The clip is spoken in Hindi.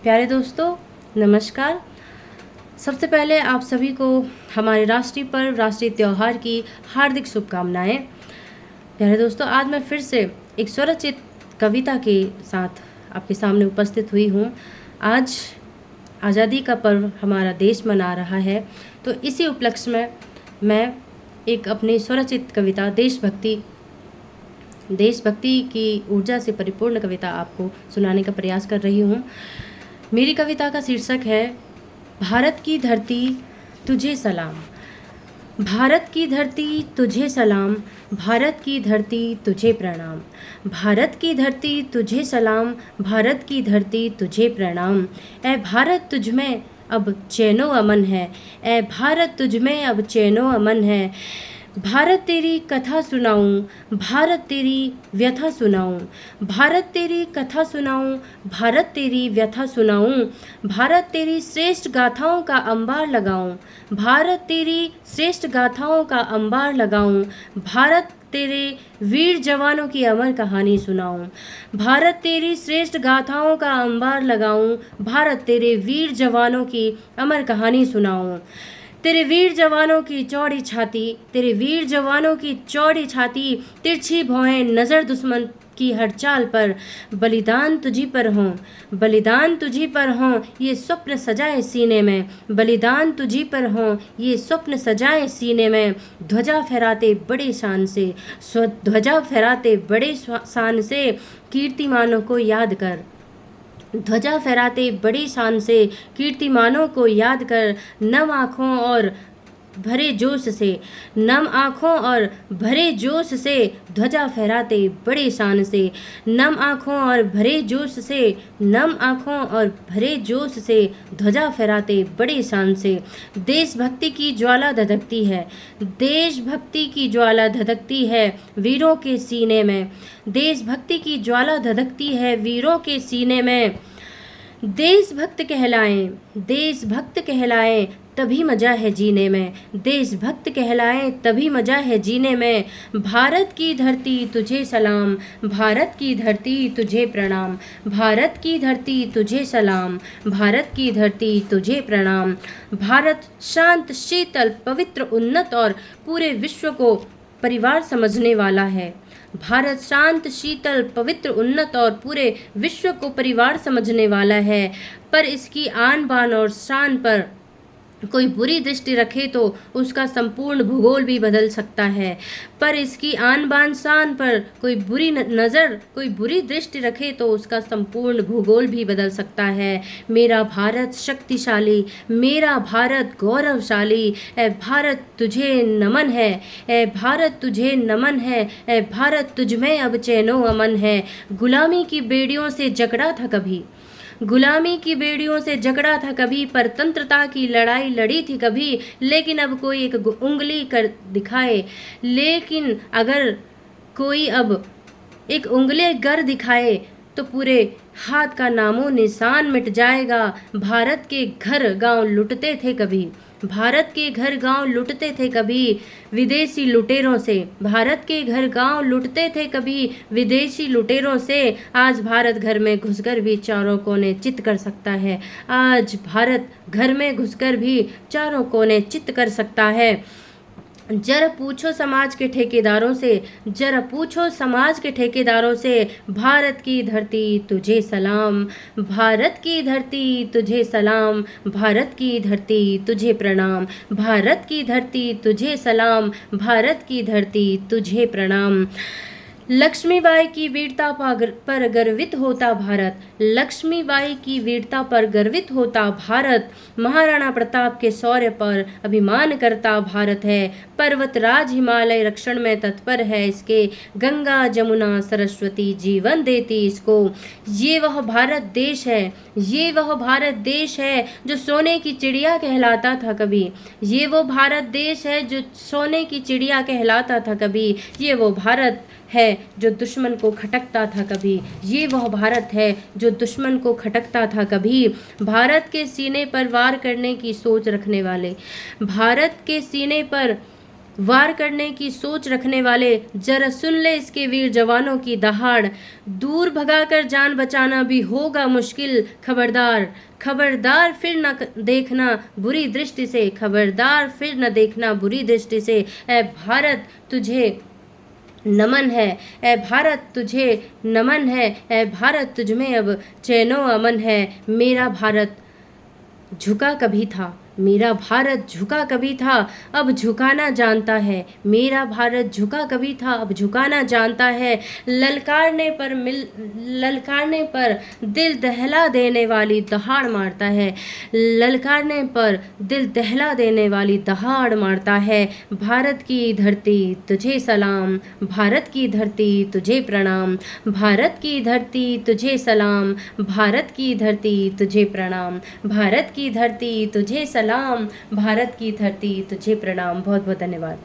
प्यारे दोस्तों, नमस्कार। सबसे पहले आप सभी को हमारे राष्ट्रीय पर्व, राष्ट्रीय त्यौहार की हार्दिक शुभकामनाएं। प्यारे दोस्तों, आज मैं फिर से एक स्वरचित कविता के साथ आपके सामने उपस्थित हुई हूँ। आज आज़ादी का पर्व हमारा देश मना रहा है, तो इसी उपलक्ष्य में मैं एक अपनी स्वरचित कविता देशभक्ति की ऊर्जा से परिपूर्ण कविता आपको सुनाने का प्रयास कर रही हूँ। मेरी कविता का शीर्षक है भारत की धरती तुझे सलाम। भारत की धरती तुझे सलाम, भारत की धरती तुझे प्रणाम। भारत की धरती तुझे सलाम, भारत की धरती तुझे प्रणाम। ऐ भारत तुझमें अब चैनो अमन है, ऐ भारत तुझमें अब चैनो अमन है। भारत तेरी कथा सुनाऊं, भारत तेरी व्यथा सुनाऊं। भारत तेरी कथा सुनाऊं, भारत तेरी व्यथा सुनाऊं। भारत तेरी श्रेष्ठ गाथाओं का अंबार लगाऊं, भारत तेरी श्रेष्ठ गाथाओं का अंबार लगाऊं। भारत तेरे वीर जवानों की अमर कहानी सुनाऊं, भारत तेरी श्रेष्ठ गाथाओं का अंबार लगाऊं। भारत तेरे वीर जवानों की अमर कहानी सुनाऊं। तेरे वीर जवानों की चौड़ी छाती, तेरे वीर जवानों की चौड़ी छाती, तिरछी भौहें नज़र दुश्मन की हर चाल पर। बलिदान तुझी पर हों, बलिदान तुझी पर हों, ये स्वप्न सजाए सीने में। बलिदान तुझी पर हों, ये स्वप्न सजाए सीने में। ध्वजा फहराते बड़े शान से, ध्वजा फहराते बड़े शान से, कीर्तिमानों को याद कर। ध्वजा फहराते बड़ी शान से, कीर्तिमानों को याद कर। नम आँखों और भरे जोश से, नम आँखों और भरे जोश से, ध्वजा फहराते बड़े शान से। नम आँखों और भरे जोश से, नम आँखों और भरे जोश से, ध्वजा फहराते बड़े शान से। देशभक्ति की ज्वाला धधकती है, देशभक्ति की ज्वाला धधकती है वीरों के सीने में। देशभक्ति की ज्वाला धधकती है वीरों के सीने में। देशभक्त कहलाएं, देशभक्त कहलाएं, तभी मज़ा है जीने में। देशभक्त कहलाएं, तभी मज़ा है जीने में। भारत की धरती तुझे सलाम, भारत की धरती तुझे प्रणाम। भारत की धरती तुझे सलाम, भारत की धरती तुझे प्रणाम। भारत शांत, शीतल, पवित्र, उन्नत और पूरे विश्व को परिवार समझने वाला है। भारत शांत, शीतल, पवित्र, उन्नत और पूरे विश्व को परिवार समझने वाला है। पर इसकी आन बान और शान पर कोई बुरी दृष्टि रखे तो उसका संपूर्ण भूगोल भी बदल सकता है। पर इसकी आन बान शान पर कोई बुरी नज़र, कोई बुरी दृष्टि रखे तो उसका संपूर्ण भूगोल भी बदल सकता है। मेरा भारत शक्तिशाली, मेरा भारत गौरवशाली, ऐ भारत तुझे नमन है, ऐ भारत तुझे नमन है। ऐ भारत तुझमें अब चैनो अमन है। गुलामी की बेड़ियों से जकड़ा था कभी, गुलामी की बेड़ियों से जकड़ा था कभी, परतंत्रता की लड़ाई लड़ी थी कभी। लेकिन अब कोई एक उंगली कर दिखाए, लेकिन अगर कोई अब एक उंगली कर दिखाए तो पूरे हाथ का नामो निशान मिट जाएगा। भारत के घर गांव लुटते थे कभी, भारत के घर गांव लुटते थे कभी विदेशी लुटेरों से। भारत के घर गांव लुटते थे कभी विदेशी लुटेरों से। आज भारत घर में घुसकर भी चारों कोने चित कर सकता है। आज भारत घर में घुसकर भी चारों कोने चित कर सकता है। जरा पूछो समाज के ठेकेदारों से, जरा पूछो समाज के ठेकेदारों से। भारत की धरती तुझे सलाम, भारत की धरती तुझे सलाम, भारत की धरती तुझे प्रणाम। भारत की धरती तुझे सलाम, भारत की धरती तुझे प्रणाम। लक्ष्मीबाई की वीरता पर गर्वित होता भारत, लक्ष्मीबाई की वीरता पर गर्वित होता भारत। महाराणा प्रताप के शौर्य पर अभिमान करता भारत है। पर्वतराज हिमालय रक्षण में तत्पर है इसके, गंगा जमुना सरस्वती जीवन देती इसको। ये वह भारत देश है, ये वह भारत देश है जो सोने की चिड़िया कहलाता था कभी। ये वो भारत देश है जो सोने की चिड़िया कहलाता था कभी। ये वो भारत है जो दुश्मन को खटकता था कभी, ये वह भारत है जो दुश्मन को खटकता था कभी। भारत के सीने पर वार करने की सोच रखने वाले, भारत के सीने पर वार करने की सोच रखने वाले, जरा सुन ले इसके वीर जवानों की दहाड़। दूर भगाकर जान बचाना भी होगा मुश्किल, खबरदार खबरदार फिर न देखना बुरी दृष्टि से, खबरदार फिर न देखना बुरी दृष्टि से। ऐ भारत तुझे नमन है, ऐ भारत तुझे नमन है, ऐ भारत तुझमें अब चैनो अमन है। मेरा भारत झुका कभी था, मेरा भारत झुका कभी था, अब झुकाना जानता है। मेरा भारत झुका कभी था, अब झुकाना जानता है। ललकारने पर दिल दहला देने वाली दहाड़ मारता है, ललकारने पर दिल दहला देने वाली दहाड़ मारता है। भारत की धरती तुझे सलाम, भारत की धरती तुझे प्रणाम, भारत की धरती तुझे सलाम, भारत की धरती तुझे प्रणाम, भारत की धरती तुझे सलाम, भारत की धरती तुझे प्रणाम। बहुत बहुत धन्यवाद।